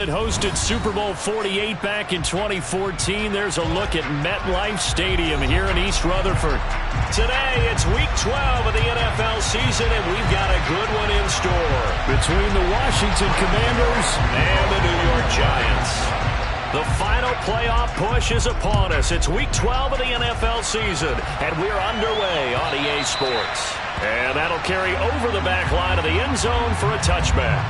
It hosted Super Bowl 48 back in 2014. There's a look at MetLife Stadium here in East Rutherford. Today, it's Week 12 of the NFL season, and we've got a good one in store between the Washington Commanders and the New York Giants. The final playoff push is upon us. It's Week 12 of the NFL season, and we're underway on EA Sports. And that'll carry over the back line of the end zone for a touchback.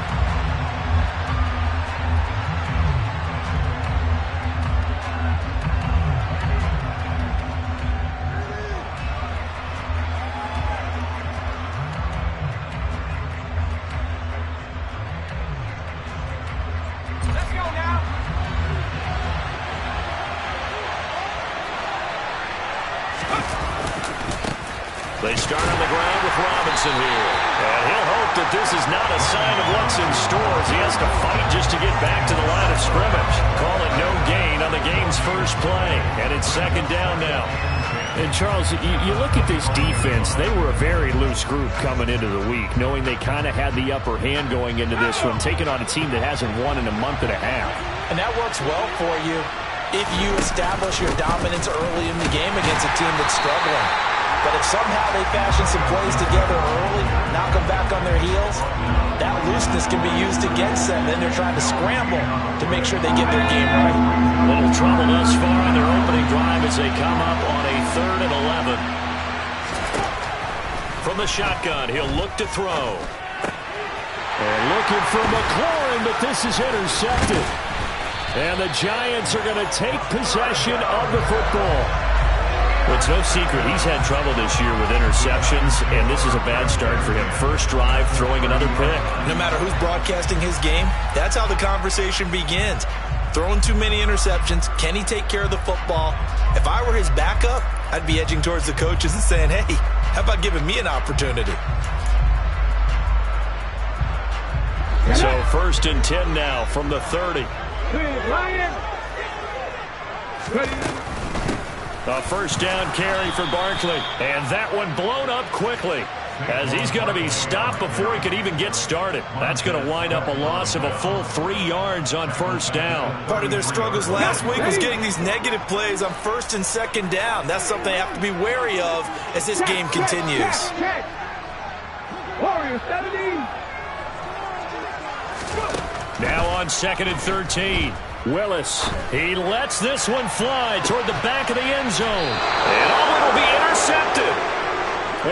They start on the ground with Robinson here. And he'll hope that this is not a sign of what's in store as he has to fight just to get back to the line of scrimmage. Call it no gain on the game's first play. And it's second down now. And Charles, you look at this defense, they were a very loose group coming into the week, knowing they kind of had the upper hand going into this one, taking on a team that hasn't won in a month and a half. And that works well for you if you establish your dominance early in the game against a team that's struggling. But if somehow they fashion some plays together early, knock them back on their heels, that looseness can be used against them. Then they're trying to scramble to make sure they get their game right. Little trouble thus far on their opening drive as they come up on a 3rd and 11. From the shotgun, he'll look to throw. And looking for McLaurin, but this is intercepted. And the Giants are going to take possession of the football. Well, it's no secret he's had trouble this year with interceptions, and this is a bad start for him. First drive, throwing another pick. No matter who's broadcasting his game, that's how the conversation begins. Throwing too many interceptions, can he take care of the football? If I were his backup, I'd be edging towards the coaches and saying, hey, how about giving me an opportunity? So 1st and 10 now from the 30. A first down carry for Barkley. And that one blown up quickly as he's going to be stopped before he could even get started. That's going to wind up a loss of a full 3 yards on first down. Part of their struggles last week was getting these negative plays on 1st and 2nd down. That's something they have to be wary of as this game continues. Now on 2nd and 13. Willis, he lets this one fly toward the back of the end zone. And it'll be intercepted.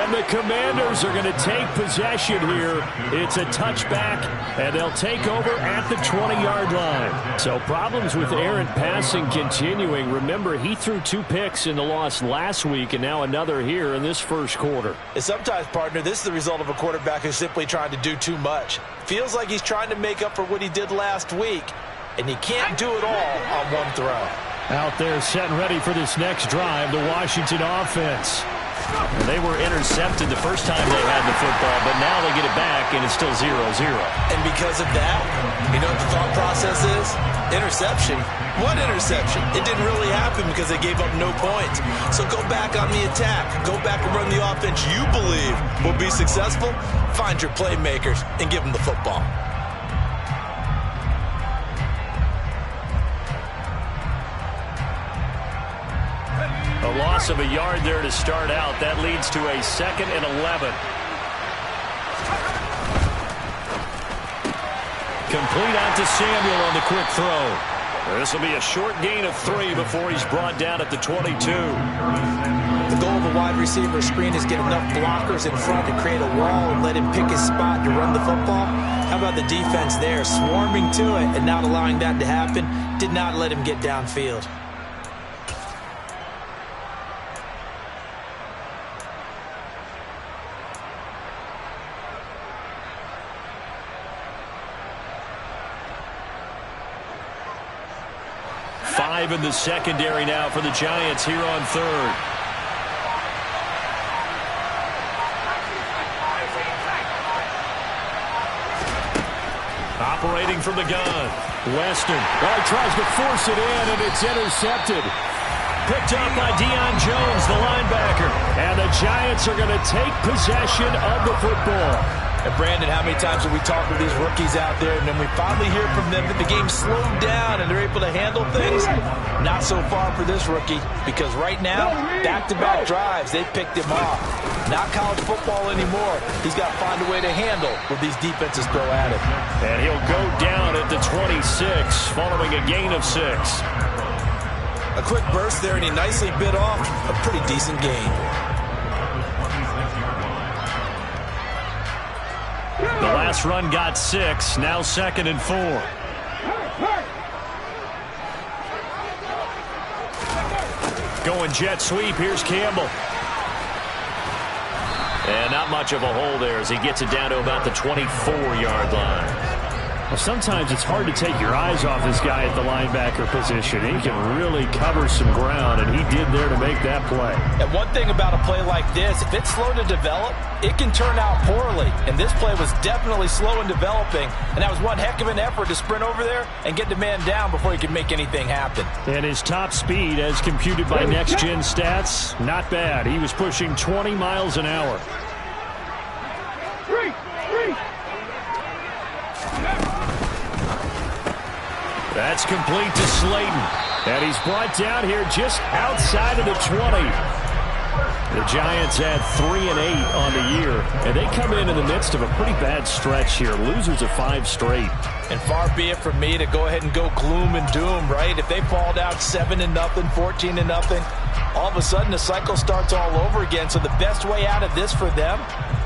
And the Commanders are going to take possession here. It's a touchback, and they'll take over at the 20-yard line. So problems with errant passing continuing. Remember, he threw 2 picks in the loss last week, and now another here in this first quarter. And sometimes, partner, this is the result of a quarterback who's simply trying to do too much. Feels like he's trying to make up for what he did last week, and he can't do it all on one throw. Out there set and ready for this next drive, the Washington offense. And they were intercepted the first time they had the football, but now they get it back, and it's still 0-0. And because of that, you know what the thought process is? Interception. What interception? It didn't really happen because they gave up no points. So go back on the attack. Go back and run the offense you believe will be successful. Find your playmakers and give them the football. A loss of a yard there to start out. That leads to a 2nd and 11. Complete out to Samuel on the quick throw. This will be a short gain of 3 before he's brought down at the 22. The goal of a wide receiver screen is get enough blockers in front to create a wall and let him pick his spot to run the football. How about the defense there, swarming to it and not allowing that to happen? Did not let him get downfield. Five in the secondary now for the Giants here on 3rd. Operating from the gun. Weston tries to force it in, and it's intercepted. Picked up by Deion Jones, the linebacker. And the Giants are going to take possession of the football. And Brandon, how many times have we talked with these rookies out there, and then we finally hear from them that the game slowed down and they're able to handle things? Not so far for this rookie, because right now, back-to-back drives, they picked him off. Not college football anymore. He's got to find a way to handle what these defenses throw at him. And he'll go down at the 26, following a gain of 6. A quick burst there, and he nicely bit off a pretty decent gain. The last run got 6, now 2nd and 4. Going jet sweep, here's Campbell. And not much of a hole there as he gets it down to about the 24-yard line. Well, sometimes it's hard to take your eyes off this guy at the linebacker position. He can really cover some ground, and he did there to make that play. And one thing about a play like this, if it's slow to develop, it can turn out poorly. And this play was definitely slow in developing, and that was one heck of an effort to sprint over there and get the man down before he could make anything happen. And his top speed, as computed by Next Gen Stats, not bad. He was pushing 20 miles an hour. That's complete to Slayton. And he's brought down here just outside of the 20. The Giants had 3-8 on the year, and they come in the midst of a pretty bad stretch here. Losers of 5 straight. And far be it from me to go ahead and go gloom and doom, right? If they fall down 7-0, 14-0, all of a sudden the cycle starts all over again. So the best way out of this for them,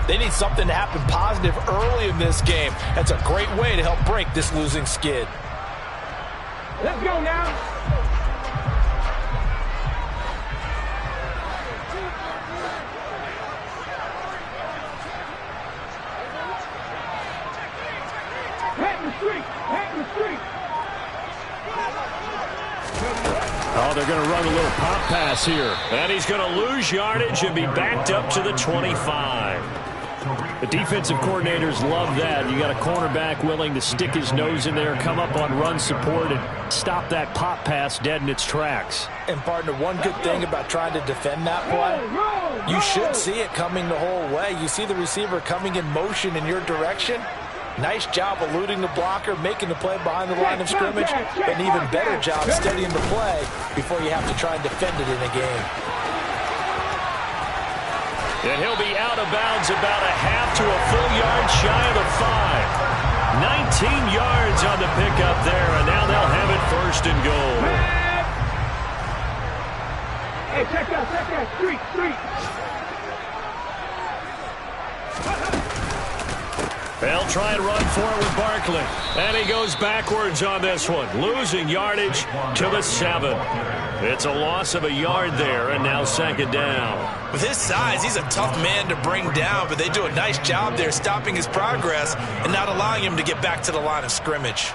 they need something to happen positive early in this game. That's a great way to help break this losing skid. Let's go now. Oh, they're going to run a little pop pass here. And he's going to lose yardage and be backed up to the 25. The defensive coordinators love that. You got a cornerback willing to stick his nose in there, come up on run support, and stop that pop pass dead in its tracks. And, partner, one good thing about trying to defend that play, you should see it coming the whole way. You see the receiver coming in motion in your direction. Nice job eluding the blocker, making the play behind the line of scrimmage, but an even better job studying the play before you have to try and defend it in a game. And he'll be out of bounds about a half to a full yard shy of the 5. 19 yards on the pickup there, and now they'll have it 1st and goal. Hey, check that, street. They'll try and run for it with Barkley. And he goes backwards on this one, losing yardage to the 7. It's a loss of a yard there, and now 2nd down. With his size, he's a tough man to bring down, but they do a nice job there stopping his progress and not allowing him to get back to the line of scrimmage.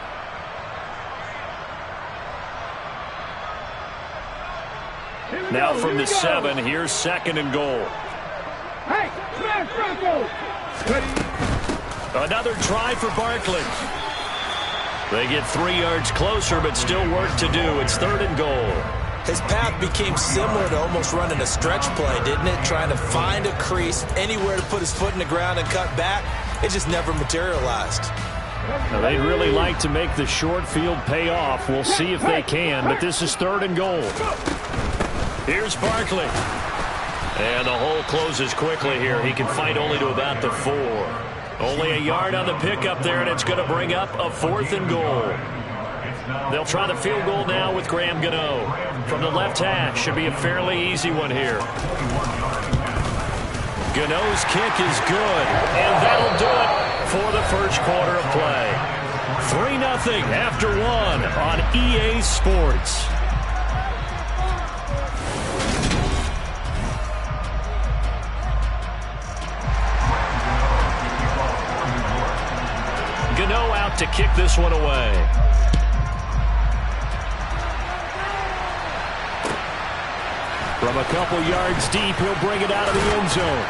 Now from the 7, here's 2nd and goal. Hey, smash Bronco! Another try for Barkley. They get 3 yards closer, but still work to do. It's 3rd and goal. His path became similar to almost running a stretch play, didn't it? Trying to find a crease, anywhere to put his foot in the ground and cut back. It just never materialized. Now, they'd really like to make the short field pay off. We'll see if they can, but this is 3rd and goal. Here's Barkley. And the hole closes quickly here. He can fight only to about the 4. Only a yard on the pickup there, and it's going to bring up a 4th and goal. They'll try the field goal now with Graham Gano. From the left hash, should be a fairly easy one here. Gano's kick is good, and that'll do it for the 1st quarter of play. 3-0 after 1 on EA Sports. Gano out to kick this one away. From a couple yards deep, he'll bring it out of the end zone.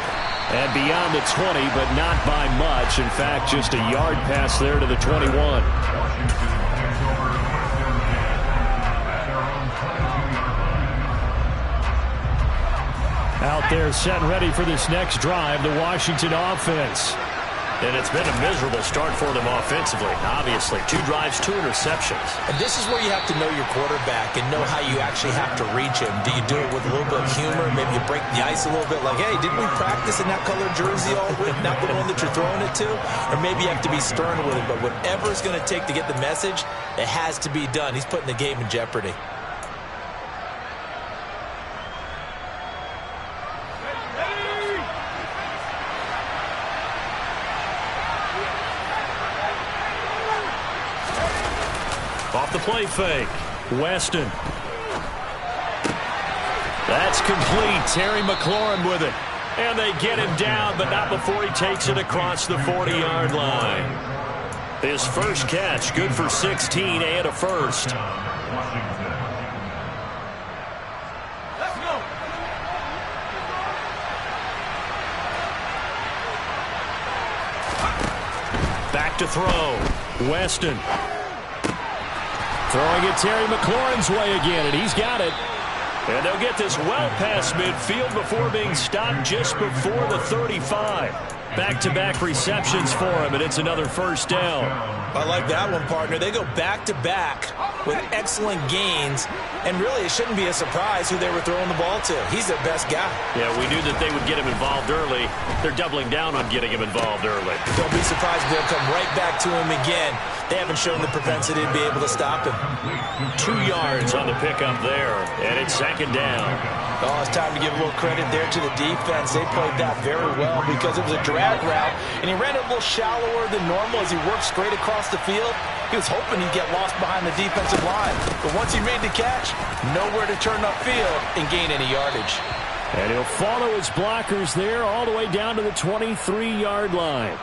And beyond the 20, but not by much. In fact, just a yard pass there to the 21. Out there set and ready for this next drive, the Washington offense. And it's been a miserable start for them offensively. Obviously, 2 drives, 2 interceptions. And this is where you have to know your quarterback and know how you actually have to reach him. Do you do it with a little bit of humor? Maybe you break the ice a little bit like, hey, didn't we practice in that colored jersey all week, not the one that you're throwing it to? Or maybe you have to be stern with him. But whatever it's going to take to get the message, it has to be done. He's putting the game in jeopardy. Off the play fake. Weston. That's complete. Terry McLaurin with it. And they get him down, but not before he takes it across the 40-yard line. His first catch, good for 16 and a first. Let's go. Back to throw. Weston. Throwing it Terry McLaurin's way again, and he's got it. And they'll get this well past midfield before being stopped just before the 35. Back-to-back receptions for him, and it's another first down. I like that one, partner. They go back-to-back with excellent gains, and really it shouldn't be a surprise who they were throwing the ball to. He's their best guy. Yeah, we knew that they would get him involved early. They're doubling down on getting him involved early. Don't be surprised if they'll come right back to him again. They haven't shown the propensity to be able to stop him. 2 yards on the pickup there, and it's second down. Oh, it's time to give a little credit there to the defense. They played that very well because it was a drag route, and he ran it a little shallower than normal as he worked straight across the field. He was hoping he'd get lost behind the defensive line. But once he made the catch, nowhere to turn upfield and gain any yardage. And he'll follow his blockers there all the way down to the 23-yard line.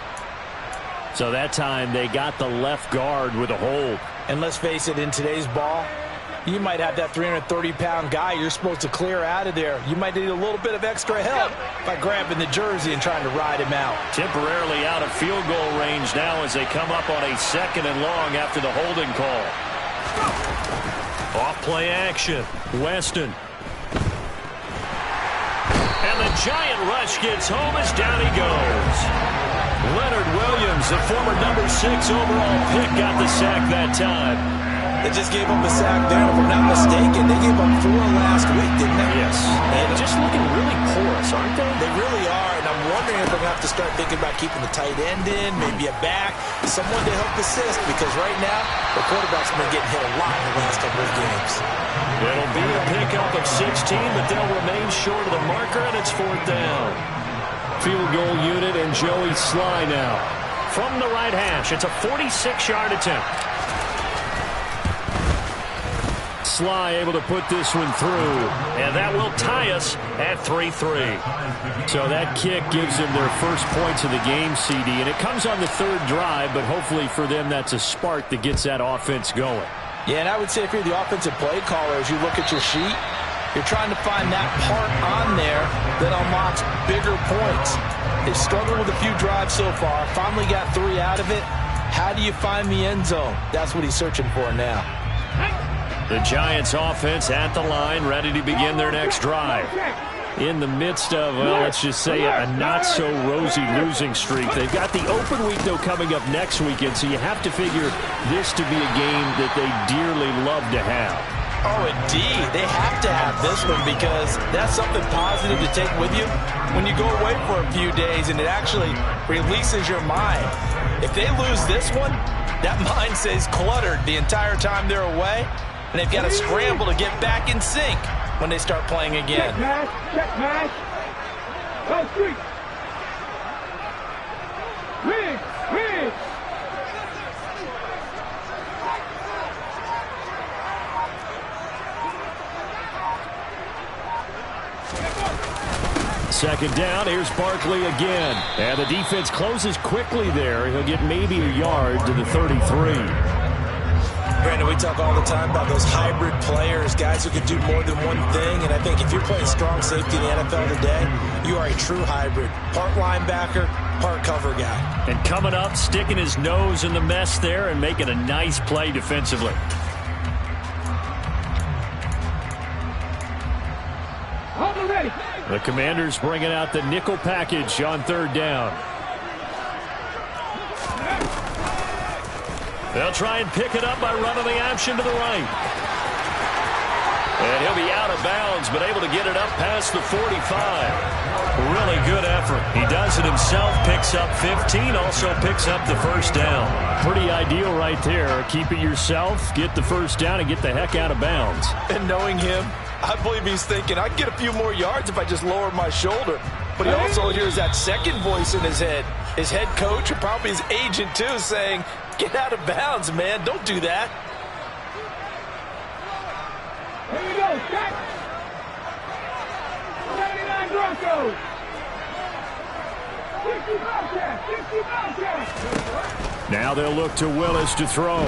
So that time they got the left guard with a hold. And let's face it, in today's ball, you might have that 330-pound guy you're supposed to clear out of there. You might need a little bit of extra help by grabbing the jersey and trying to ride him out. Temporarily out of field goal range now as they come up on a 2nd and long after the holding call. Off play action. Weston. And the giant rush gets home as down he goes. Leonard Williams, the former number 6 overall pick, got the sack that time. They just gave up a sack there. If I'm not mistaken, they gave up 4 last week, didn't they? Yes. And just looking really porous, aren't they? They really are, and I'm wondering if they're going to have to start thinking about keeping the tight end in, maybe a back, someone to help assist, because right now, the quarterback's been getting hit a lot in the last couple of games. It'll be a pickup of 16, but they'll remain short of the marker, and it's 4th down. Field goal unit and Joey Sly now. From the right hash, it's a 46-yard attempt. Sly able to put this one through, and that will tie us at 3-3. So that kick gives them their first points of the game, CD, and it comes on the 3rd drive, but hopefully for them that's a spark that gets that offense going. Yeah, and I would say if you're the offensive play caller, as you look at your sheet, you're trying to find that part on there that unlocks bigger points. They've struggled with a few drives so far, finally got 3 out of it. How do you find the end zone? That's what he's searching for now. The Giants offense at the line, ready to begin their next drive. In the midst of, well, let's just say a not-so-rosy losing streak. They've got the open week, though, coming up next weekend, so you have to figure this to be a game that they dearly love to have. Oh, indeed. They have to have this one because that's something positive to take with you when you go away for a few days, and it actually releases your mind. If they lose this one, that mind stays cluttered the entire time they're away. And they've got to scramble to get back in sync when they start playing again. Check pass. Go street. Win. Second down, here's Barkley again. And the defense closes quickly there. He'll get maybe a yard to the 33. Brandon, we talk all the time about those hybrid players, guys who can do more than one thing. And I think if you're playing strong safety in the NFL today, you are a true hybrid. Part linebacker, part cover guy. And coming up, sticking his nose in the mess there and making a nice play defensively. Hold it ready. The Commanders bringing out the nickel package on 3rd down. They'll try and pick it up by running the action to the right. And he'll be out of bounds, but able to get it up past the 45. Really good effort. He does it himself, picks up 15, also picks up the first down. Pretty ideal right there. Keep it yourself, get the first down, and get the heck out of bounds. And knowing him, I believe he's thinking, I can get a few more yards if I just lower my shoulder. But he also hears that second voice in his head. His head coach, or probably his agent too, saying, get out of bounds, man. Don't do that. Here we go, set. 79 Broncos. 60 Bobcats, 60 Bobcats. Now they'll look to Willis to throw.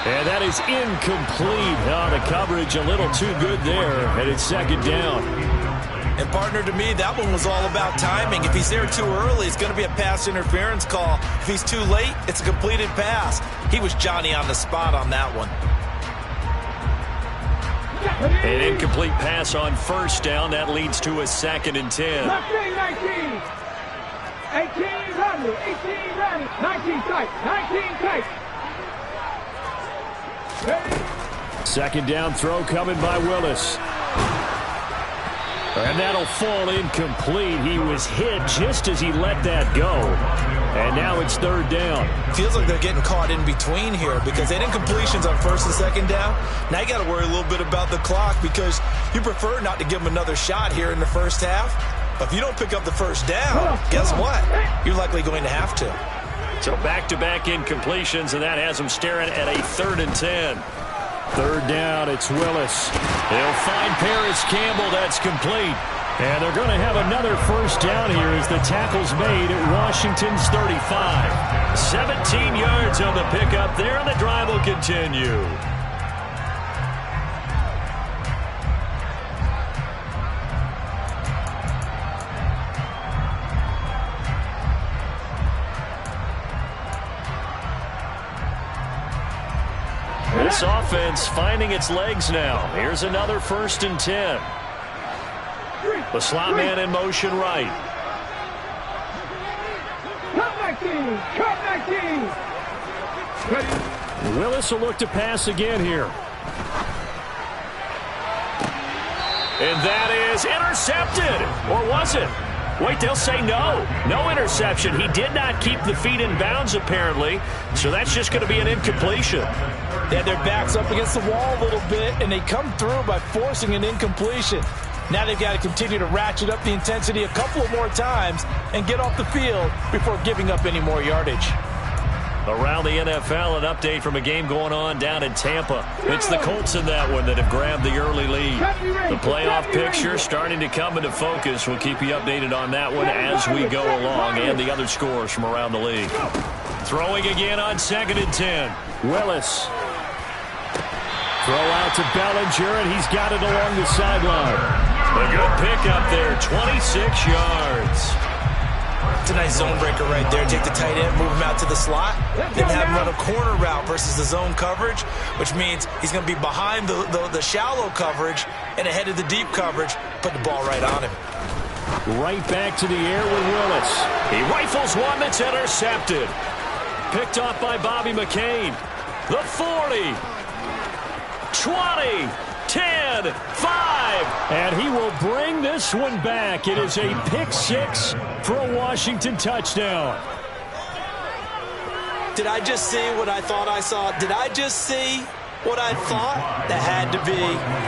And that is incomplete. Oh, the coverage a little too good there, and it's second down. And partner, to me, that one was all about timing. If he's there too early, it's going to be a pass interference call. If he's too late, it's a completed pass. He was Johnny on the spot on that one. An incomplete pass on first down. That leads to a 2nd and 10. 19, 19. 18 Rodney, 18 Rodney. 19 tight, 19 tight. Second down throw coming by Willis. And that'll fall incomplete. He was hit just as he let that go. And now it's third down. Feels like they're getting caught in between here because they had incompletions on first and second down. Now you got to worry a little bit about the clock because you prefer not to give them another shot here in the first half. But if you don't pick up the first down, guess what? You're likely going to have to. So back-to-back incompletions, and that has them staring at a 3rd and 10. Third down, it's Willis. They'll find Paris Campbell. That's complete. And they're going to have another first down here as the tackle's made at Washington's 35. 17 yards on the pickup there, and the drive will continue. This offense finding its legs now. Here's another 1st and 10. The slot man in motion right. Cut 19, cut 19. Willis will look to pass again here. And that is intercepted. Or was it? Wait, they'll say no. No interception. He did not keep the feet in bounds, apparently. So that's just going to be an incompletion. They had their backs up against the wall a little bit, and they come through by forcing an incompletion. Now they've got to continue to ratchet up the intensity a couple of more times and get off the field before giving up any more yardage. Around the NFL, an update from a game going on down in Tampa. It's the Colts in that one that have grabbed the early lead. The playoff picture starting to come into focus. We'll keep you updated on that one as we go along and the other scores from around the league. Throwing again on 2nd and 10. Willis. Throw out to Bellinger, and he's got it along the sideline. A good pickup there, 26 yards. It's a nice zone breaker right there. Take the tight end, move him out to the slot, then have him run a corner route versus the zone coverage, which means he's going to be behind the shallow coverage and ahead of the deep coverage. Put the ball right on him. Right back to the air with Willis. He rifles one that's intercepted. Picked off by Bobby McCain. The 40. 20. 10, 5. And he will bring this one back. It is a pick-6 for a Washington touchdown. Did I just see what I thought I saw? Did I just see what I thought? That had to be.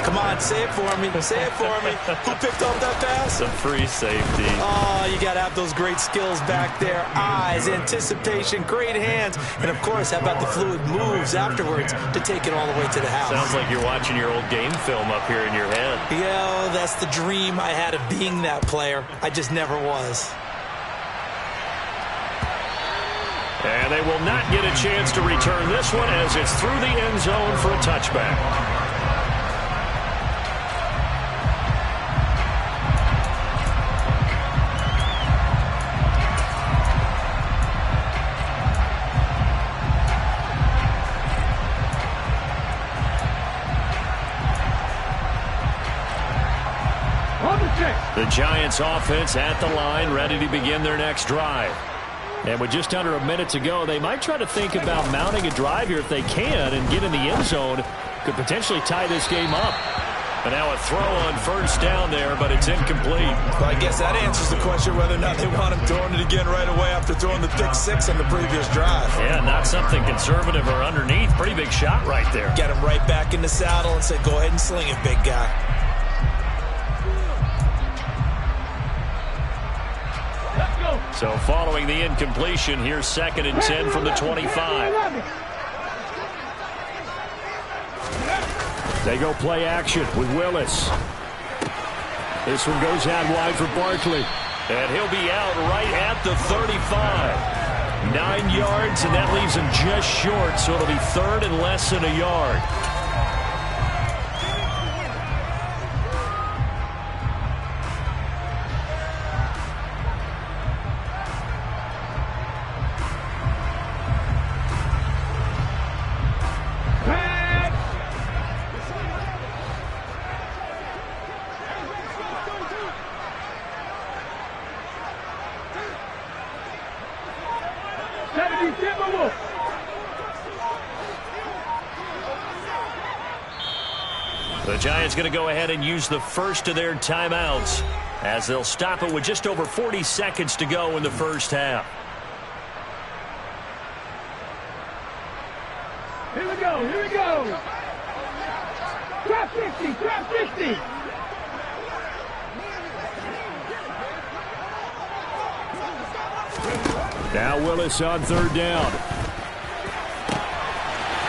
Come on, say it for me. Say it for me. Who picked up that pass? The free safety. Oh, you got to have those great skills back there. Eyes, anticipation, great hands. And, of course, how about the fluid moves afterwards to take it all the way to the house? Sounds like you're watching your old game film up here in your head. Yeah, that's the dream I had of being that player. I just never was. And they will not get a chance to return this one as it's through the end zone for a touchback. On the check. The Giants offense at the line, ready to begin their next drive. And with just under a minute to go, they might try to think about mounting a drive here if they can and get in the end zone. Could potentially tie this game up. And now a throw on first down there, but it's incomplete. Well, I guess that answers the question whether or not they want him throwing it again right away after throwing the pick six on the previous drive. Yeah, not something conservative or underneath. Pretty big shot right there. Get him right back in the saddle and say, go ahead and sling it, big guy. Let's go. So following the incompletion, here's 2nd and 10 from the 25. They go play action with Willis. This one goes out wide for Barkley. And he'll be out right at the 35. 9 yards, and that leaves him just short, so it'll be 3rd and less than a yard. The Giants going to go ahead and use the first of their timeouts as they'll stop it with just over 40 seconds to go in the first half. Here we go, here we go. Drop 50, drop 50. Now Willis on 3rd down.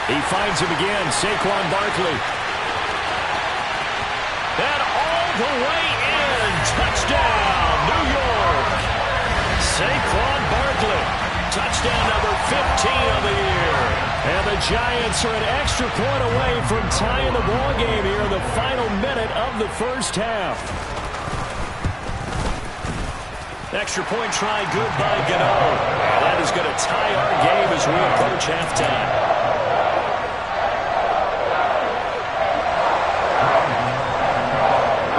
He finds him again, Saquon Barkley. And all the way in. Touchdown, New York. Saquon Barkley. Touchdown number 15 of the year. And the Giants are an extra point away from tying the ball game here in the final minute of the first half. Extra point try good by Gano. That is going to tie our game as we approach halftime.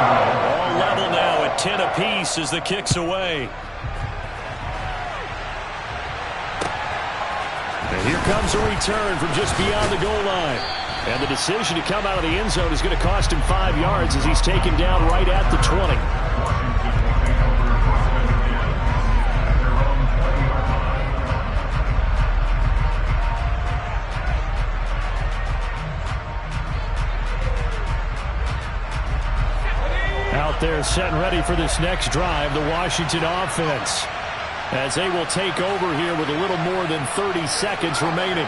All level now at 10 apiece as the kick's away. And here comes a return from just beyond the goal line. And the decision to come out of the end zone is going to cost him 5 yards as he's taken down right at the 20. Out there set and ready for this next drive, the Washington offense, as they will take over here with a little more than 30 seconds remaining.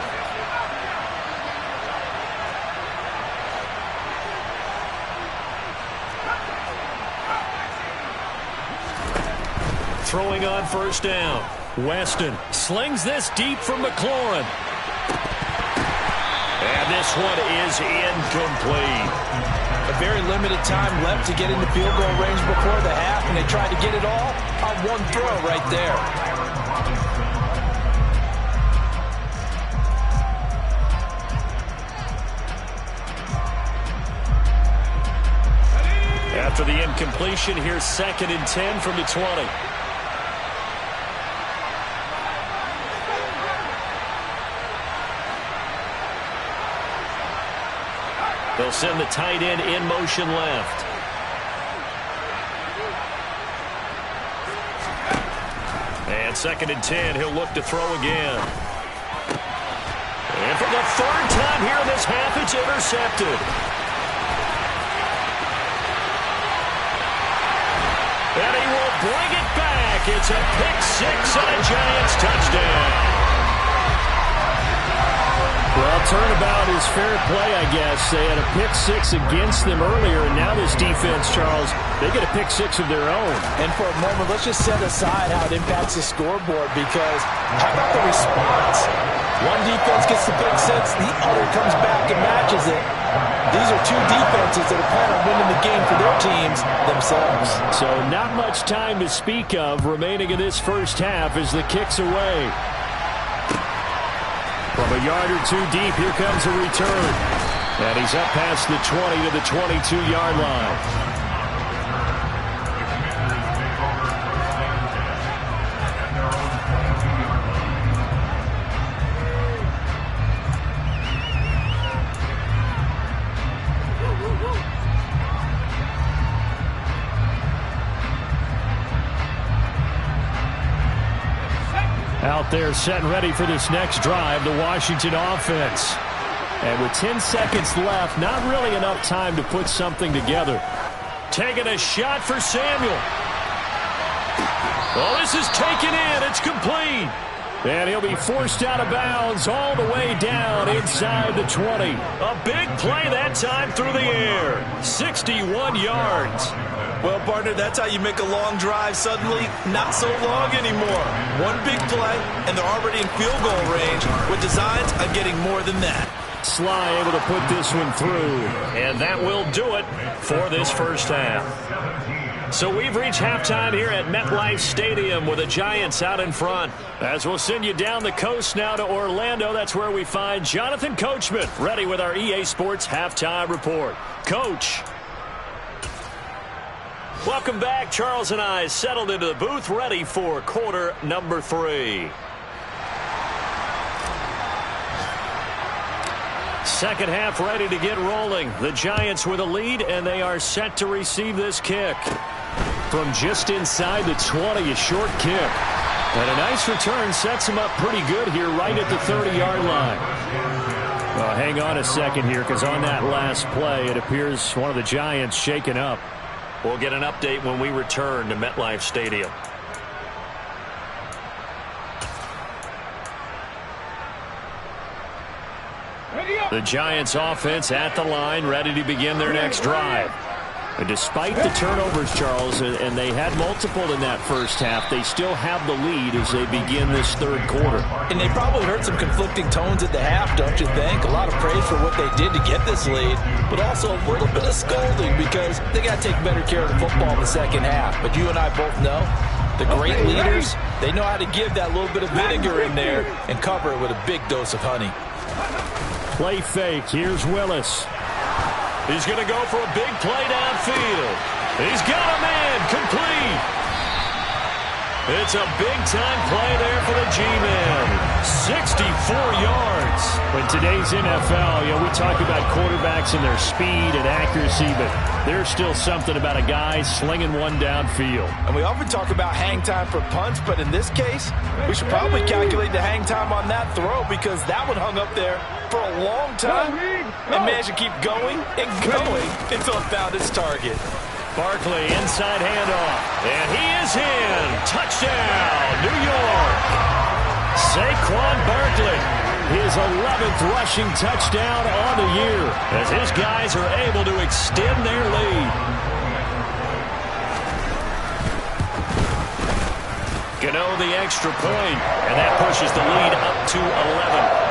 Throwing on first down. Weston slings this deep from McLaurin. And this one is incomplete. A very limited time left to get into field goal range before the half, and they tried to get it all on one throw right there. After the incompletion, here's 2nd and 10 from the 20. They'll send the tight end in motion left. And 2nd and 10, he'll look to throw again. And for the 3rd time here in this half, it's intercepted. And he will bring it back. It's a pick six and a Giants touchdown. Well, turnabout is fair play, I guess. They had a pick six against them earlier, and now this defense, Charles, they get a pick six of their own. And for a moment, let's just set aside how it impacts the scoreboard, because how about the response? One defense gets the pick six, the other comes back and matches it. These are two defenses that are planning on winning the game for their teams themselves. So not much time to speak of remaining in this first half as the kick's away. From a yard or two deep, here comes a return. And he's up past the 20 to the 22-yard line. Out there set and ready for this next drive, the Washington offense. And with 10 seconds left, not really enough time to put something together. Taking a shot for Samuel. Well, this is taken in. It's complete. And he'll be forced out of bounds all the way down inside the 20. A big play that time through the air. 61 yards. Well, partner, that's how you make a long drive suddenly not so long anymore. One big play, and they're already in field goal range with designs on getting more than that. Sly able to put this one through. And that will do it for this first half. So we've reached halftime here at MetLife Stadium with the Giants out in front. As we'll send you down the coast now to Orlando, that's where we find Jonathan Coachman ready with our EA Sports Halftime Report. Coach. Welcome back. Charles and I settled into the booth ready for quarter number 3. Second half ready to get rolling. The Giants with a lead, and they are set to receive this kick. From just inside the 20, a short kick. And a nice return sets him up pretty good here right at the 30-yard line. Well, hang on a second here, because on that last play, it appears one of the Giants shaken up. We'll get an update when we return to MetLife Stadium. The Giants offense at the line, ready to begin their next drive. And despite the turnovers, Charles, and they had multiple in that first half, they still have the lead as they begin this third quarter. And they probably heard some conflicting tones at the half, don't you think? A lot of praise for what they did to get this lead, but also a little bit of scolding because they got to take better care of the football in the second half. But you and I both know the great leaders, they know how to give that little bit of vinegar in there and cover it with a big dose of honey. Play fake. Here's Willis. He's going to go for a big play downfield. He's got a man complete. It's a big-time play there for the G-Man. 64 yards. In today's NFL, we talk about quarterbacks and their speed and accuracy, but there's still something about a guy slinging one downfield. And we often talk about hang time for punts, but in this case, we should probably calculate the hang time on that throw because that one hung up there for a long time and managed to keep going and going until it found its target. Barkley, inside handoff, and he is in. Touchdown, New York. Saquon Barkley, his 11th rushing touchdown on the year as his guys are able to extend their lead. Gano the extra point, and that pushes the lead up to 11.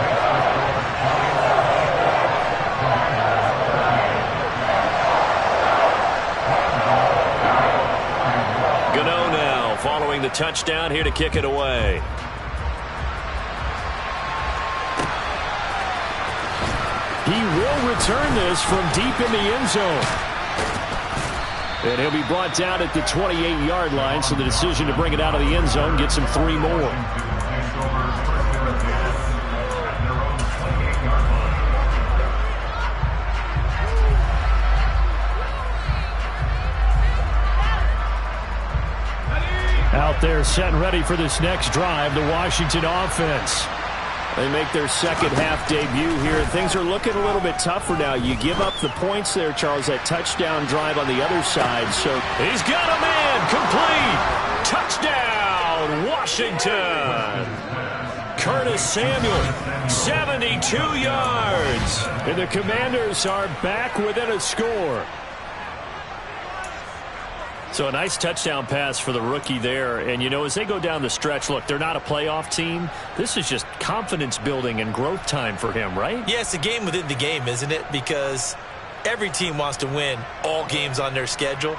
Following the touchdown here to kick it away. He will return this from deep in the end zone. And he'll be brought down at the 28-yard line, so the decision to bring it out of the end zone gets him 3 more. Out there set and ready for this next drive, the Washington offense. They make their second half debut here. Things are looking a little bit tougher now. You give up the points there, Charles, that touchdown drive on the other side. So he's got a man complete. Touchdown, Washington. Curtis Samuel, 72 yards. And the Commanders are back within a score. So a nice touchdown pass for the rookie there. And, as they go down the stretch, look, they're not a playoff team. This is just confidence building and growth time for him, right? Yeah, it's a game within the game, isn't it? Because every team wants to win all games on their schedule.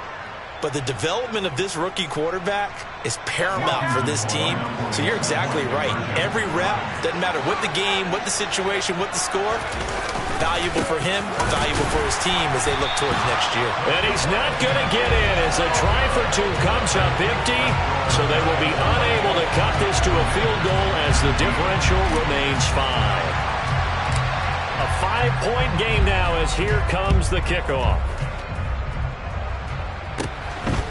But the development of this rookie quarterback is paramount for this team. So you're exactly right. Every rep, doesn't matter what the game, what the situation, what the score, valuable for him, valuable for his team as they look towards next year. And he's not going to get in as a try for 2 comes up empty. So they will be unable to cut this to a field goal as the differential remains 5. A 5-point game now as here comes the kickoff.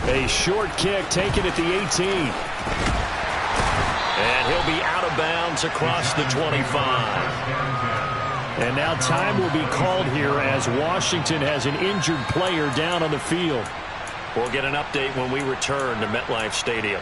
A short kick taken at the 18. And he'll be out of bounds across the 25. And now time will be called here as Washington has an injured player down on the field. We'll get an update when we return to MetLife Stadium.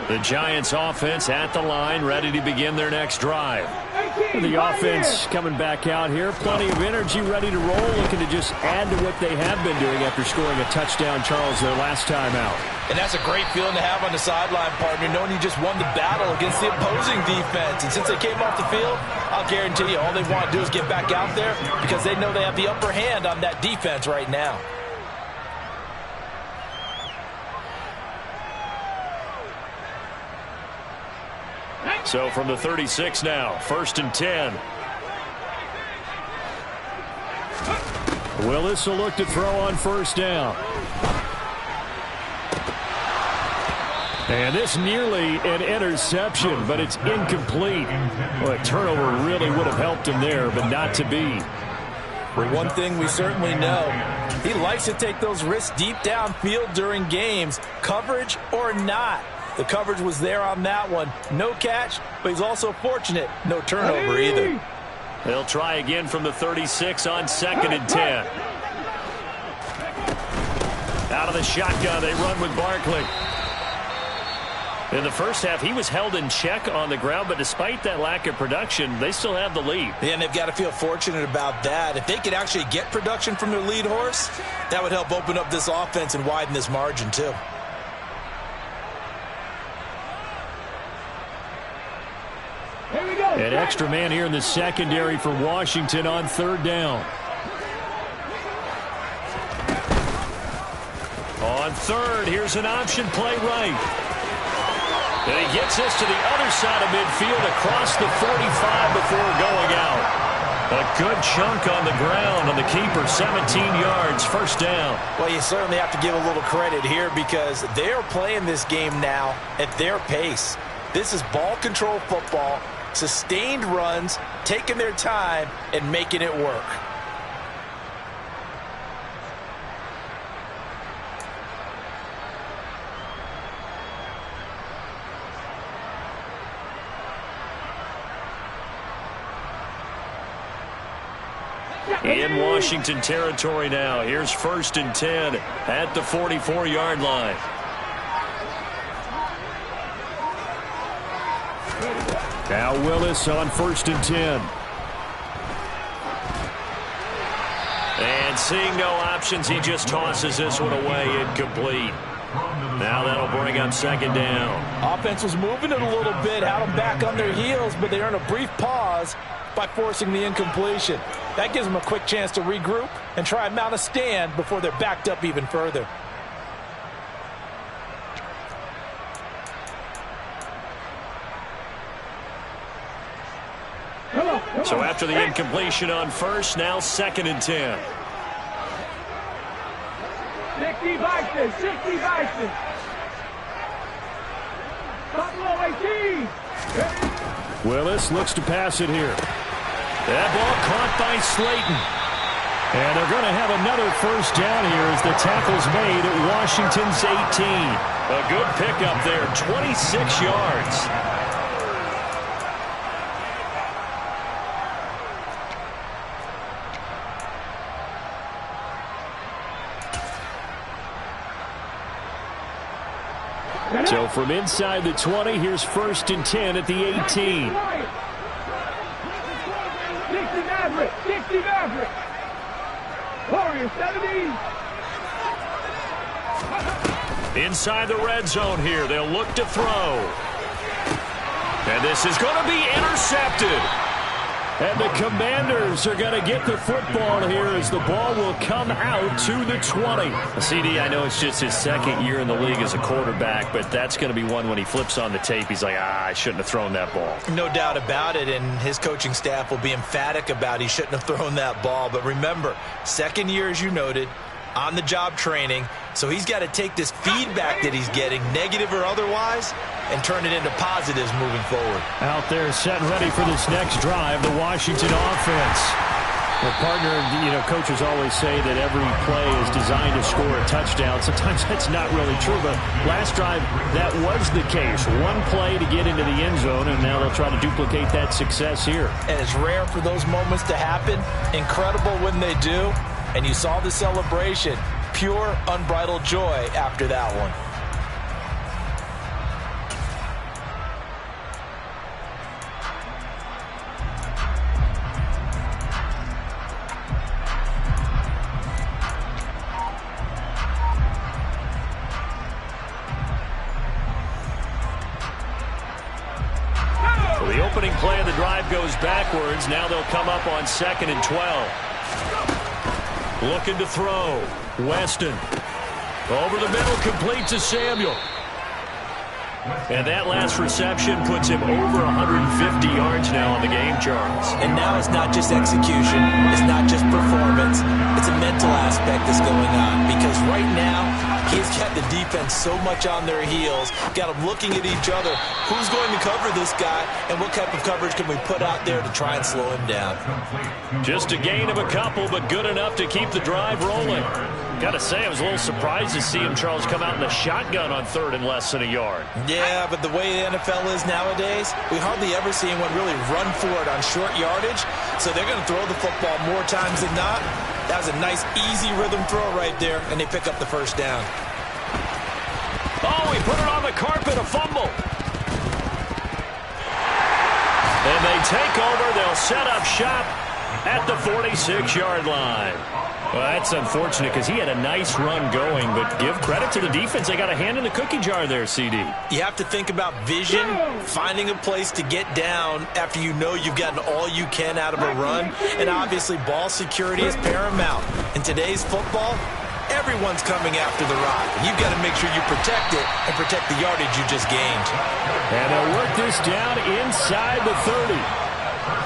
The Giants offense at the line, ready to begin their next drive. The offense coming back out here. Plenty of energy, ready to roll, looking to just add to what they have been doing after scoring a touchdown, Charles, their last time out. And that's a great feeling to have on the sideline, partner, knowing you just won the battle against the opposing defense. And since they came off the field, I'll guarantee you all they want to do is get back out there because they know they have the upper hand on that defense right now. So from the 36 now, 1st and 10. Willis will look to throw on 1st down. And this nearly an interception, but it's incomplete. Well, a turnover really would have helped him there, but not to be. Well, one thing we certainly know, he likes to take those risks deep downfield during games, coverage or not. The coverage was there on that one. No catch, but he's also fortunate. No turnover either. They'll try again from the 36 on 2nd and 10. Out of the shotgun, they run with Barkley. In the first half, he was held in check on the ground, but despite that lack of production, they still have the lead. Yeah, and they've got to feel fortunate about that. If they could actually get production from their lead horse, that would help open up this offense and widen this margin too. An extra man here in the secondary for Washington on 3rd down. On 3rd, here's an option play right. And he gets this to the other side of midfield across the 45 before going out. A good chunk on the ground on the keeper, 17 yards, 1st down. Well, you certainly have to give a little credit here because they're playing this game now at their pace. This is ball control football. Sustained runs, taking their time, and making it work. In Washington territory now. Here's 1st and 10 at the 44-yard line. Now Willis on 1st and 10. And seeing no options, he just tosses this one away, incomplete. Now that'll bring up 2nd down. Offense was moving it a little bit, had them back on their heels, but they earned a brief pause by forcing the incompletion. That gives them a quick chance to regroup and try and mount a stand before they're backed up even further. So after the incompletion on 1st, now 2nd and 10. 60 Vikings, 60 Vikings. Buffalo 18. Willis looks to pass it here. That ball caught by Slayton. And they're going to have another 1st down here as the tackle's made at Washington's 18. A good pickup there, 26 yards. So from inside the 20, here's 1st and 10 at the 18. 60 Maverick, 60 Maverick. Warriors 70. Inside the red zone here, they'll look to throw. And this is going to be intercepted. And the Commanders are going to get the football here as the ball will come out to the 20. CD, I know it's just his second year in the league as a quarterback, but that's going to be one when he flips on the tape, he's like, I shouldn't have thrown that ball. No doubt about it, and his coaching staff will be emphatic about he shouldn't have thrown that ball. But remember, second year, as you noted, on-the-job training, so he's got to take this feedback that he's getting, negative or otherwise, and turn it into positives moving forward. Out there set and ready for this next drive, the Washington offense. Well, partner, coaches always say that every play is designed to score a touchdown. Sometimes that's not really true, but last drive, that was the case. One play to get into the end zone, and now they'll try to duplicate that success here. And it's rare for those moments to happen. Incredible when they do. And you saw the celebration. Pure, unbridled joy after that one. Well, the opening play of the drive goes backwards. Now they'll come up on 2nd and 12. Looking to throw. Weston. Over the middle, complete to Samuel. And that last reception puts him over 150 yards now on the game, Charles. And now it's not just execution. It's not just performance. It's a mental aspect that's going on. Because right now, he's got the defense so much on their heels. Got them looking at each other. Who's going to cover this guy? And what type of coverage can we put out there to try and slow him down? Just a gain of a couple, but good enough to keep the drive rolling. Got to say, I was a little surprised to see him, Charles, come out in the shotgun on 3rd and less than a yard. Yeah, but the way the NFL is nowadays, we hardly ever see anyone really run for it on short yardage. So they're going to throw the football more times than not. That was a nice, easy rhythm throw right there, and they pick up the first down. Oh, he put it on the carpet, a fumble. And they take over. They'll set up shop at the 46-yard line. Well, that's unfortunate because he had a nice run going, but give credit to the defense. They got a hand in the cookie jar there, CD. You have to think about vision, finding a place to get down after you know you've gotten all you can out of a run, and obviously ball security is paramount. In today's football, everyone's coming after the rock. You've got to make sure you protect it and protect the yardage you just gained. And they'll work this down inside the 30.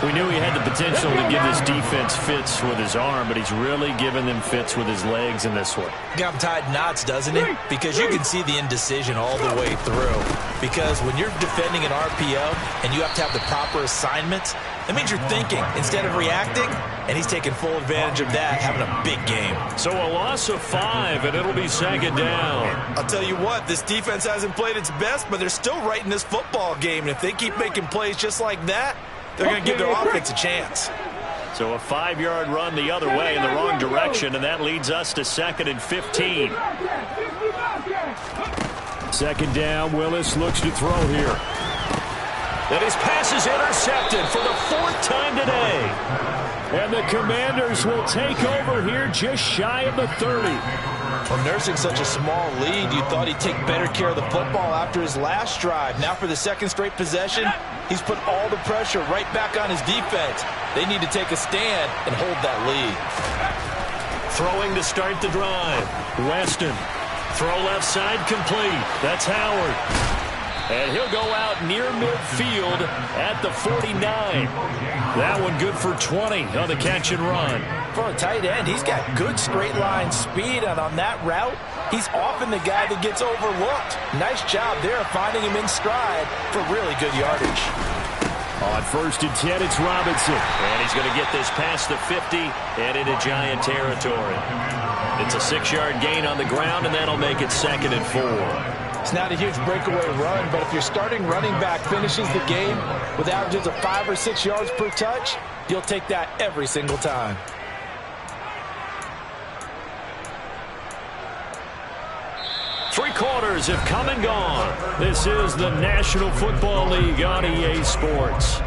We knew he had the potential to give this defense fits with his arm, but he's really giving them fits with his legs in this one. Got him tied knots, doesn't he? Because you can see the indecision all the way through. Because when you're defending an RPO and you have to have the proper assignments, that means you're thinking instead of reacting, and he's taking full advantage of that, having a big game. So a loss of 5, and it'll be 2nd down. I'll tell you what, this defense hasn't played its best, but they're still right in this football game. And if they keep making plays just like that, they're going to give their offense a chance. So a 5-yard run the other way in the wrong direction, and that leads us to 2nd and 15. 2nd down, Willis looks to throw here. And his pass is intercepted for the 4th time today. And the Commanders will take over here just shy of the 30. Well, nursing such a small lead, you thought he'd take better care of the football after his last drive. Now for the 2nd straight possession, he's put all the pressure right back on his defense. They need to take a stand and hold that lead. Throwing to start the drive. Weston. Throw left side complete. That's Howard. And he'll go out near midfield at the 49. That one good for 20 on the catch and run. For a tight end, he's got good straight line speed, and on that route, he's often the guy that gets overlooked. Nice job there of finding him in stride for really good yardage. On 1st and 10, it's Robinson. And he's going to get this past the 50 and into Giant territory. It's a 6-yard gain on the ground, and that'll make it 2nd and 4. It's not a huge breakaway run, but if your starting running back finishes the game with averages of 5 or 6 yards per touch, you'll take that every single time. Three quarters have come and gone. This is the National Football League on EA Sports.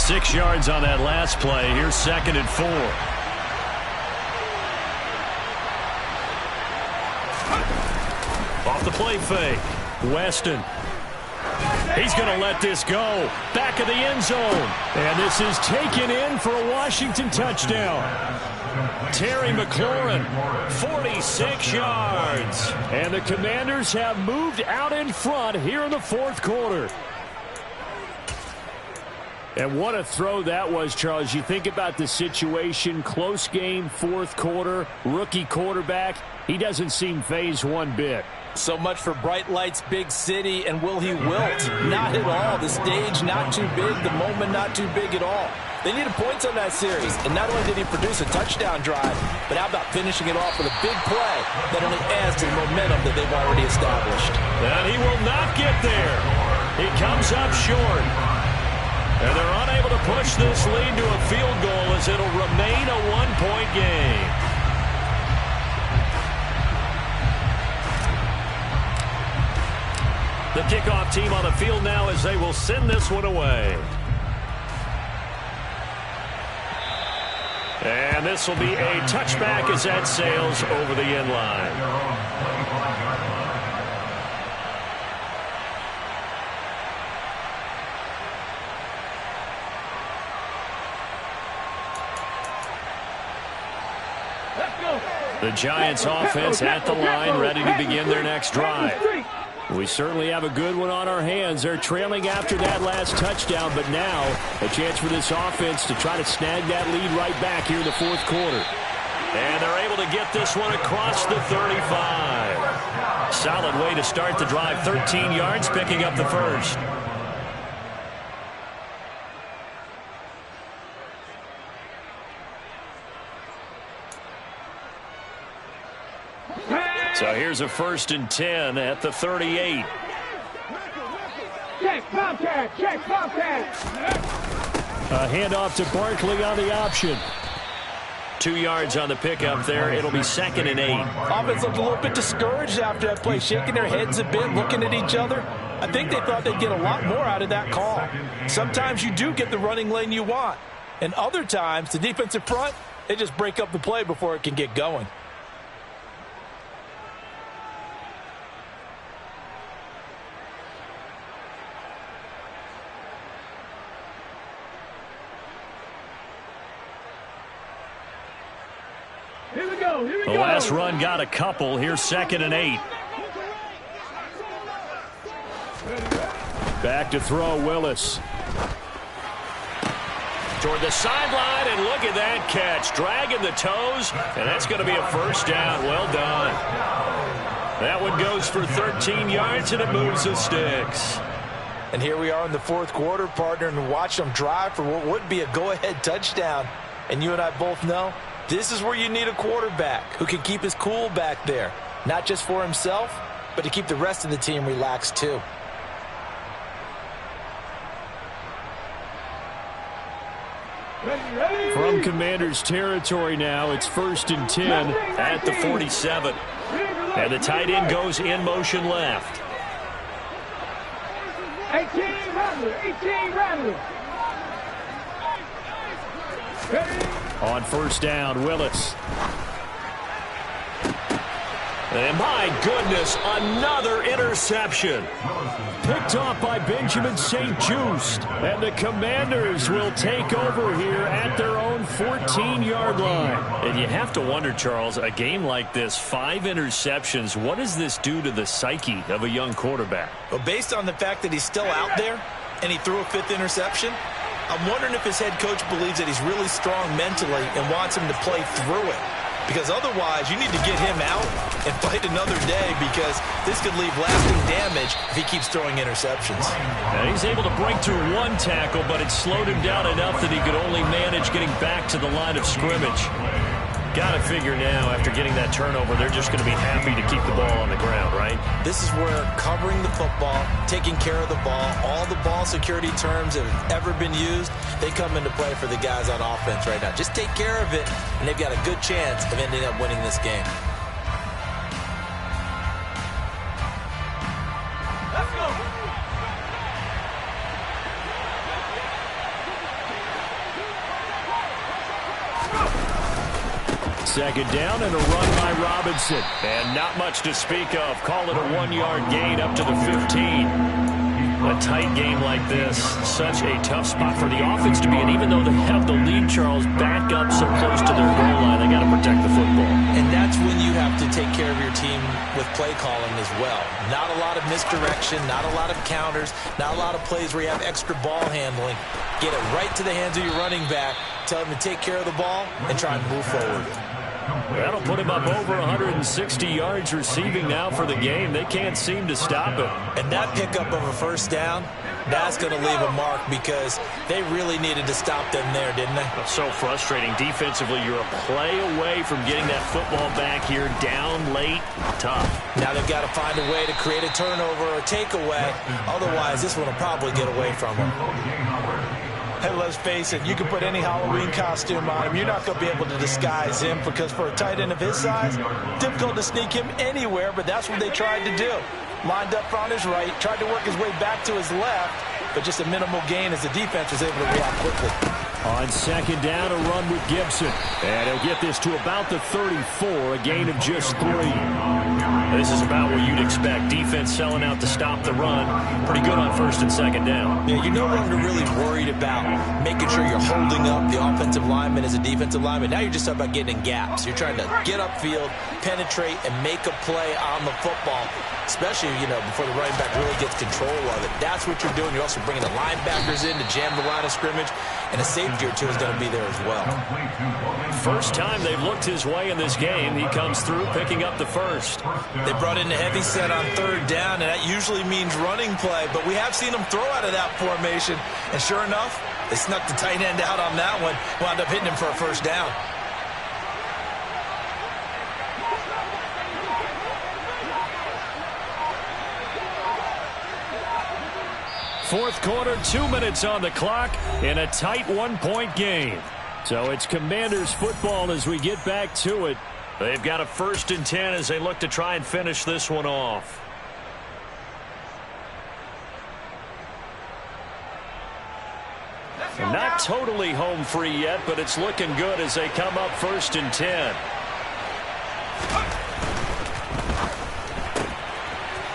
6 yards on that last play. Here's 2nd and 4. Off the play fake. Weston. He's going to let this go. Back of the end zone. And this is taken in for a Washington touchdown. Terry McLaurin, 46 yards. And the Commanders have moved out in front here in the 4th quarter. And what a throw that was, Charles. You think about the situation, close game, 4th quarter, rookie quarterback. He doesn't seem fazed one bit. So much for bright lights, big city, and will he wilt? Not at all. The stage not too big, the moment not too big at all. They needed points on that series, and not only did he produce a touchdown drive, but how about finishing it off with a big play that only adds to the momentum that they've already established. And he will not get there. He comes up short. And they're unable to push this lead to a field goal as it'll remain a 1-point game. The kickoff team on the field now as they will send this one away. And this will be a touchback as that sails over the end line. The Giants offense at the line, ready to begin their next drive. We certainly have a good one on our hands. They're trailing after that last touchdown, but now a chance for this offense to try to snag that lead right back here in the 4th quarter. And they're able to get this one across the 35. Solid way to start the drive. 13 yards, picking up the first. So here's a 1st and 10 at the 38. Check, contact, check, contact. A handoff to Barkley on the option. 2 yards on the pickup there. It'll be 2nd and 8. Offense looked a little bit discouraged after that play, shaking their heads a bit, looking at each other. I think they thought they'd get a lot more out of that call. Sometimes you do get the running lane you want. And other times, the defensive front, they just break up the play before it can get going. The last run got a couple. Here's 2nd and 8. Back to throw, Willis. Toward the sideline, and look at that catch. Dragging the toes, and that's going to be a 1st down. Well done. That one goes for 13 yards, and it moves the sticks. And here we are in the 4th quarter, partner, and watch them drive for what would be a go-ahead touchdown. And you and I both know this is where you need a quarterback who can keep his cool back there, not just for himself, but to keep the rest of the team relaxed too. From Commanders territory now, it's 1st and 10 at the 47. And the tight end goes in motion left. 18 Rattler. On 1st down, Willis. And my goodness, another interception. Picked off by Benjamin St-Juste. And the Commanders will take over here at their own 14-yard line. And you have to wonder, Charles, a game like this, 5 interceptions, what does this do to the psyche of a young quarterback? Well, based on the fact that he's still out there and he threw a 5th interception, I'm wondering if his head coach believes that he's really strong mentally and wants him to play through it. Because otherwise, you need to get him out and fight another day, because this could leave lasting damage if he keeps throwing interceptions. And he's able to break through 1 tackle, but it slowed him down enough that he could only manage getting back to the line of scrimmage. Got to figure now, after getting that turnover, they're just going to be happy to keep the ball on the ground, right? This is where covering the football, taking care of the ball, all the ball security terms that have ever been used, they come into play for the guys on offense right now. Just take care of it, and they've got a good chance of ending up winning this game. Let's go. Second down and a run by Robinson. And not much to speak of. Call it a 1-yard gain up to the 15. A tight game like this, such a tough spot for the offense to be in. Even though they have the lead, Charles, back up so close to their goal line, they got to protect the football. And that's when you have to take care of your team with play calling as well. Not a lot of misdirection, not a lot of counters, not a lot of plays where you have extra ball handling. Get it right to the hands of your running back, tell him to take care of the ball, and try and move forward. That'll put him up over 160 yards receiving now for the game. They can't seem to stop it. And that pickup of a first down, that's going to leave a mark because they really needed to stop them there, didn't they? So frustrating. Defensively, you're a play away from getting that football back here down late. Tough. Now they've got to find a way to create a turnover or a takeaway. Otherwise, this one will probably get away from them. Hey, let's face it, you can put any Halloween costume on him. You're not going to be able to disguise him because for a tight end of his size, difficult to sneak him anywhere, but that's what they tried to do. Lined up on his right, tried to work his way back to his left, but just a minimal gain as the defense was able to react quickly. On second down, a run with Gibson. And he'll get this to about the 34, a gain of just 3. This is about what you'd expect. Defense selling out to stop the run. Pretty good on first and second down. Yeah, you're no longer really worried about making sure you're holding up the offensive lineman as a defensive lineman. Now you're just talking about getting in gaps. You're trying to get upfield, penetrate, and make a play on the football, especially, before the running back really gets control of it. That's what you're doing. You're also bringing the linebackers in to jam the line of scrimmage, and a safety or two is going to be there as well. First time they've looked his way in this game. He comes through picking up the first. They brought in a heavy set on third down, and that usually means running play, but we have seen them throw out of that formation, and sure enough, they snuck the tight end out on that one, wound up hitting him for a first down. Fourth quarter, 2 minutes on the clock in a tight 1-point game. So it's Commanders football as we get back to it. They've got a 1st and 10 as they look to try and finish this one off. Not totally home free yet, but it's looking good as they come up 1st and 10.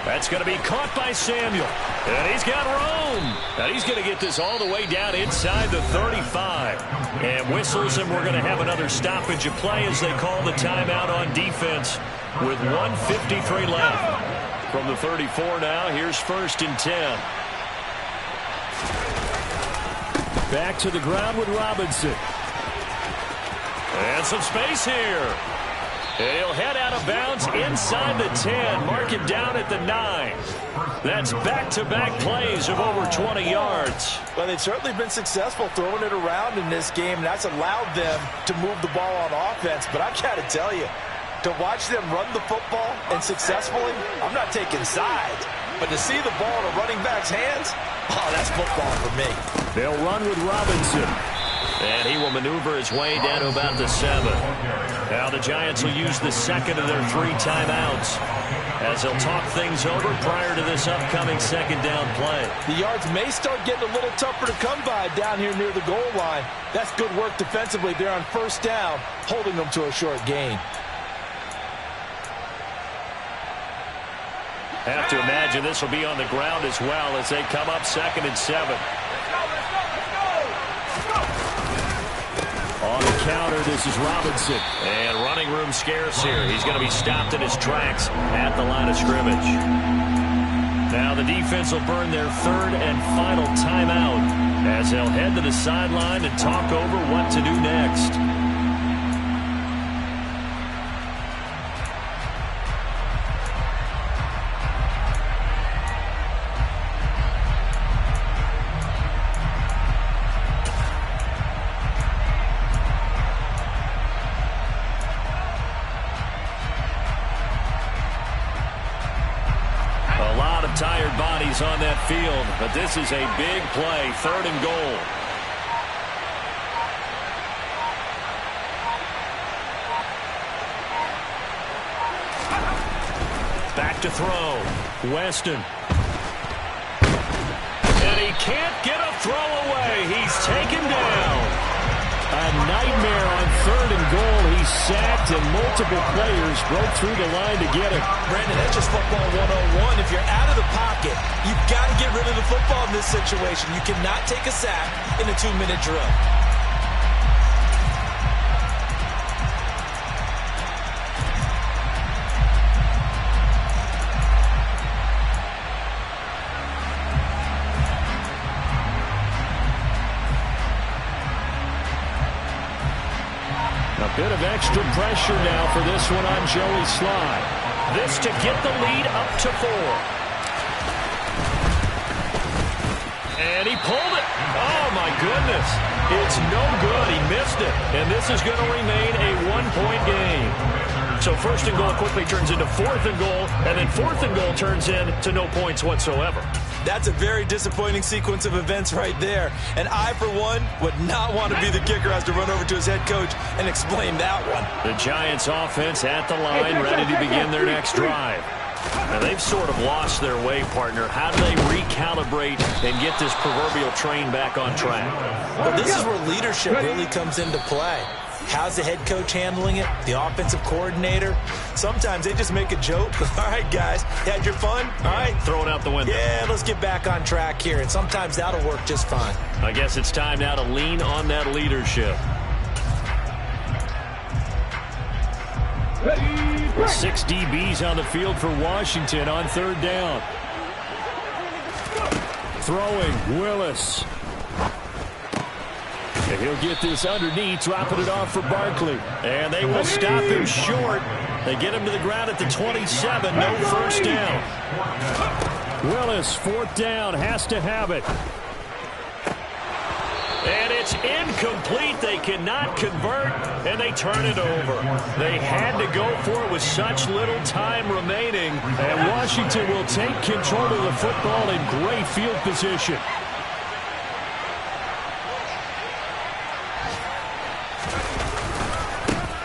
That's going to be caught by Samuel. And he's got room. And he's going to get this all the way down inside the 35. And whistles, and we're going to have another stoppage of play as they call the timeout on defense with 1:53 left. From the 34 now, here's 1st and 10. Back to the ground with Robinson. And some space here. He'll head out of bounds inside the 10. Mark him down at the 9. That's back-to-back plays of over 20 yards. Well, they've certainly been successful throwing it around in this game, and that's allowed them to move the ball on offense. But I've got to tell you, to watch them run the football and successfully, I'm not taking sides. But to see the ball in a running back's hands, oh, that's football for me. They'll run with Robinson. And he will maneuver his way down to about the 7. Now the Giants will use the second of their 3 timeouts as they'll talk things over prior to this upcoming second down play. The yards may start getting a little tougher to come by down here near the goal line. That's good work defensively. They're on first down, holding them to a short gain. Have to imagine this will be on the ground as well as they come up 2nd and 7. On the counter, this is Robinson. And running room scarce here. He's going to be stopped in his tracks at the line of scrimmage. Now the defense will burn their 3rd and final timeout as they'll head to the sideline and talk over what to do next. Tired bodies on that field, but this is a big play, 3rd and goal. Back to throw. Weston. And he can't get a throw away. He's taken down. A a nightmare on 3rd and goal. He's sacked, and multiple players broke through the line to get him. Brandon, that's just football 101. If you're out of the pocket, you've got to get rid of the football in this situation. You cannot take a sack in a 2-minute drill. A bit of extra pressure now for this one on Joey Sly. This to get the lead up to 4. And he pulled it. Oh, my goodness. It's no good. He missed it. And this is going to remain a 1-point game. So 1st and goal quickly turns into 4th and goal, and then 4th and goal turns into no points whatsoever. That's a very disappointing sequence of events right there. And I, for one, would not want to be the kicker who has to run over to his head coach and explain that one. The Giants offense at the line, ready to begin their next drive. Now, they've sort of lost their way, partner. How do they recalibrate and get this proverbial train back on track? Well, this is where leadership really comes into play. How's the head coach handling it? The offensive coordinator? Sometimes they just make a joke. All right, guys, you had your fun? All right. Throw it out the window. Yeah, let's get back on track here. And sometimes that'll work just fine. I guess it's time now to lean on that leadership. 6 DBs on the field for Washington on 3rd down. Throwing, Willis. And he'll get this underneath, dropping it off for Barkley. And they will stop him short. They get him to the ground at the 27. No 1st down. Willis, 4th down, has to have it. And it's incomplete. They cannot convert, and they turn it over. They had to go for it with such little time remaining. And Washington will take control of the football in great field position.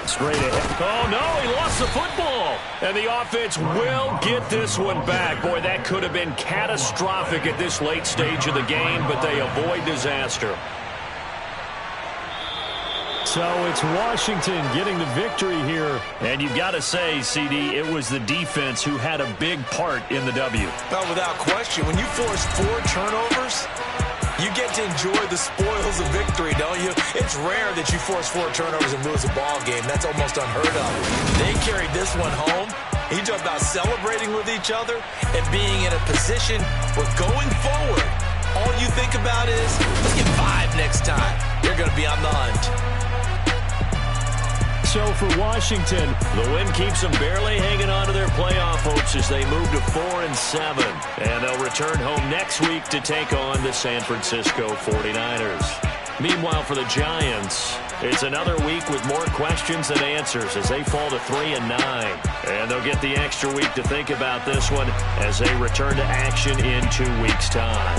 Straight ahead. Oh, no, he lost the football. And the offense will get this one back. Boy, that could have been catastrophic at this late stage of the game, but they avoid disaster. So it's Washington getting the victory here. And you've got to say, CD, it was the defense who had a big part in the W. Well, without question, when you force 4 turnovers, you get to enjoy the spoils of victory, don't you? It's rare that you force 4 turnovers and lose a ball game. That's almost unheard of. They carried this one home. You talk about celebrating with each other and being in a position where going forward, all you think about is, let's get 5 next time. You're going to be on the hunt. So for Washington, the win keeps them barely hanging on to their playoff hopes as they move to 4-7. And they'll return home next week to take on the San Francisco 49ers. Meanwhile, for the Giants, it's another week with more questions than answers as they fall to 3-9. And they'll get the extra week to think about this one as they return to action in 2 weeks' time.